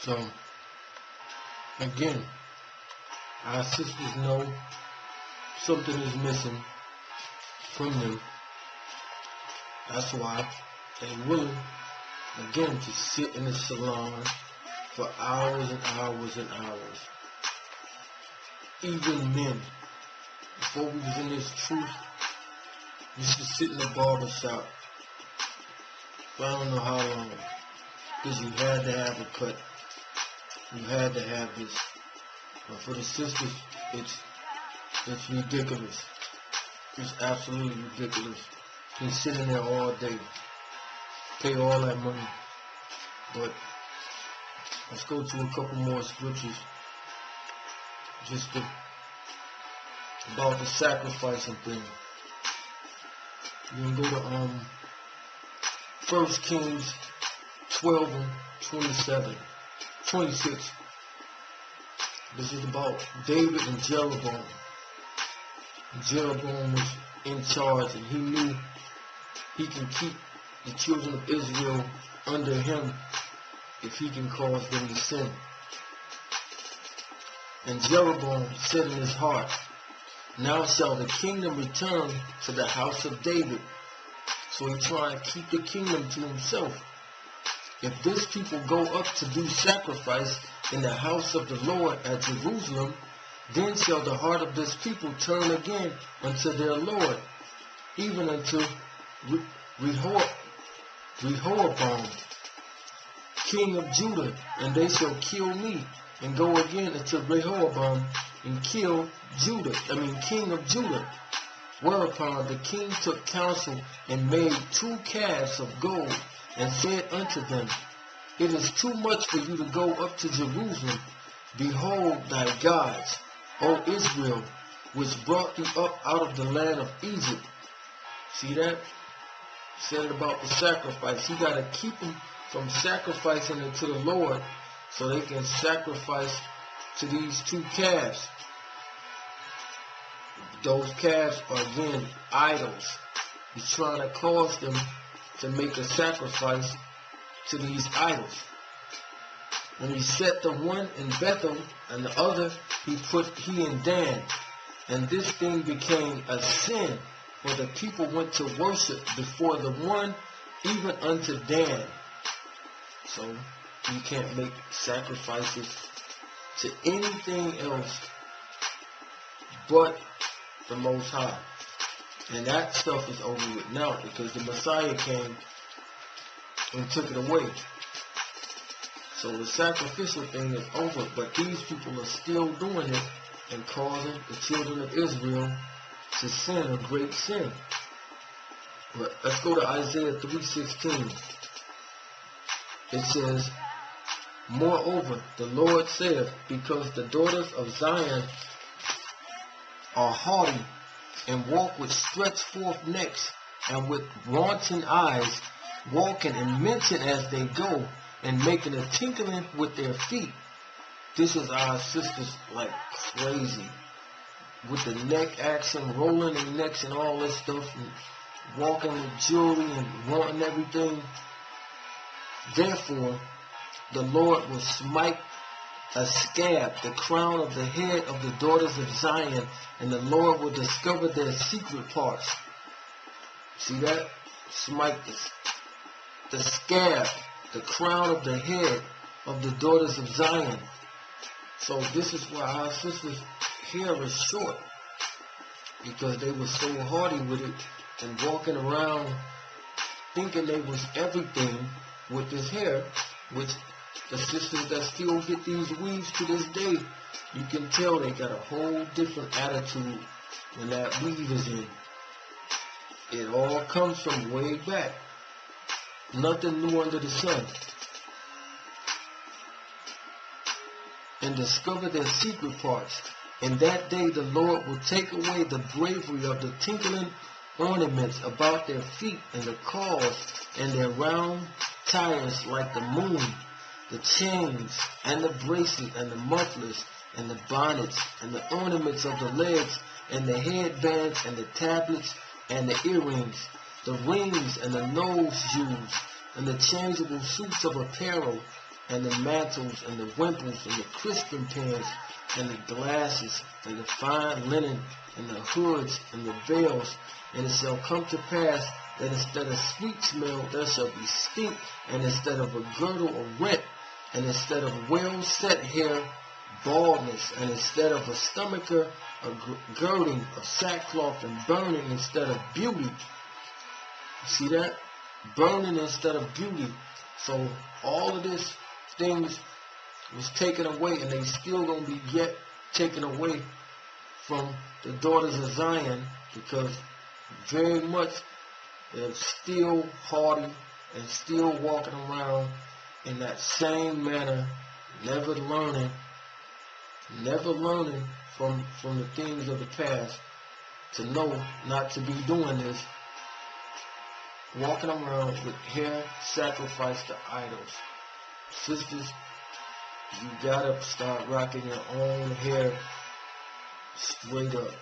So, again, our sisters know something is missing from them. That's why they're willing, again, to sit in the salon for hours and hours and hours. Even men, before we was in this truth, used to sit in the barber shop for I don't know how long, because you had to have a cut. You had to have this. But for the sisters, it's ridiculous. It's absolutely ridiculous. You can sit in there all day, pay all that money. But let's go to a couple more scriptures about the sacrificing thing. You can go to 1 Kings 12 and 26. This is about David and Jeroboam. Jeroboam was in charge, and he knew he can keep the children of Israel under him if he can cause them to sin. And Jeroboam said in his heart, now shall the kingdom return to the house of David. So he tried to keep the kingdom to himself. If this people go up to do sacrifice in the house of the Lord at Jerusalem, then shall the heart of this people turn again unto their Lord, even unto Rehoboam, king of Judah, and they shall kill me, and go again unto Rehoboam, and kill king of Judah. Whereupon the king took counsel, and made 2 calves of gold, and said unto them, it is too much for you to go up to Jerusalem. Behold thy gods, O Israel, which brought thee up out of the land of Egypt. See that? Said about the sacrifice. He got to keep them from sacrificing it to the Lord so they can sacrifice to these 2 calves. Those calves are again idols. He's trying to cause them to make a sacrifice to these idols. And he set the one in Bethel, and the other he in Dan. And this thing became a sin, for the people went to worship before the one, even unto Dan. So you can't make sacrifices to anything else but the Most High. And that stuff is over with now, because the Messiah came and took it away. So the sacrificial thing is over, but these people are still doing it and causing the children of Israel to sin a great sin. But let's go to Isaiah 3:16. It says, moreover, the Lord saith, because the daughters of Zion are haughty, and walk with stretched forth necks, and with wanton eyes, walking and mincing as they go, and making a tinkling with their feet. This is our sisters like crazy, with the neck action, rolling their necks and all this stuff, and walking with jewelry and wanting everything. Therefore, the Lord will smite a scab, the crown of the head of the daughters of Zion, and the Lord will discover their secret parts. See that? Smite the scab, the crown of the head of the daughters of Zion. So this is why our sisters' hair is short, because they were so haughty with it and walking around thinking they was everything with this hair, which the sisters that still get these weaves to this day, you can tell they got a whole different attitude when that weave is in. It all comes from way back. Nothing new under the sun. And discover their secret parts. In that day the Lord will take away the bravery of the tinkling ornaments about their feet, and the cause, and their round tires like the moon, the chains, and the bracelets, and the mufflers, and the bonnets, and the ornaments of the legs, and the headbands, and the tablets, and the earrings, the rings, and the nose jewels, and the changeable suits of apparel, and the mantles and the wimples and the crisping pans and the glasses and the fine linen and the hoods and the veils. And it shall come to pass that instead of sweet smell there shall be stink, and instead of a girdle a rent, and instead of well set hair baldness, and instead of a stomacher a girding of sackcloth, and burning instead of beauty. You see that? Burning instead of beauty. So all of this things was taken away, and they still gonna be yet taken away from the daughters of Zion, because very much they're still haughty and still walking around in that same manner, never learning from the things of the past, to know not to be doing this, walking around with hair sacrificed to idols. Sisters, you gotta start rocking your own hair straight up.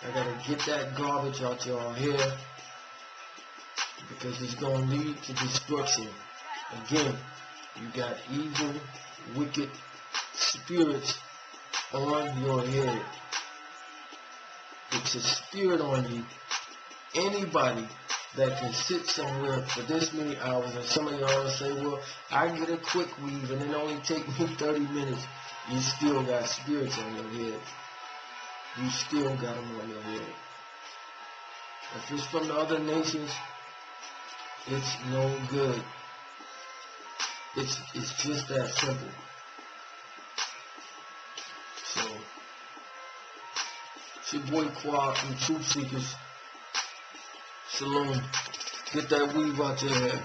I gotta get that garbage out your hair, because it's gonna lead to destruction. Again, you got evil, wicked spirits on your head. It's a spirit on you. Anybody that can sit somewhere for this many hours, and some of y'all say, well, I get a quick weave and it only take me 30 minutes. You still got spirits on your head. You still got them on your head. If it's from the other nations, it's no good. It's just that simple. So, it's your boy Quad from Truth Seekers. Shalom. Get that weave out your hair.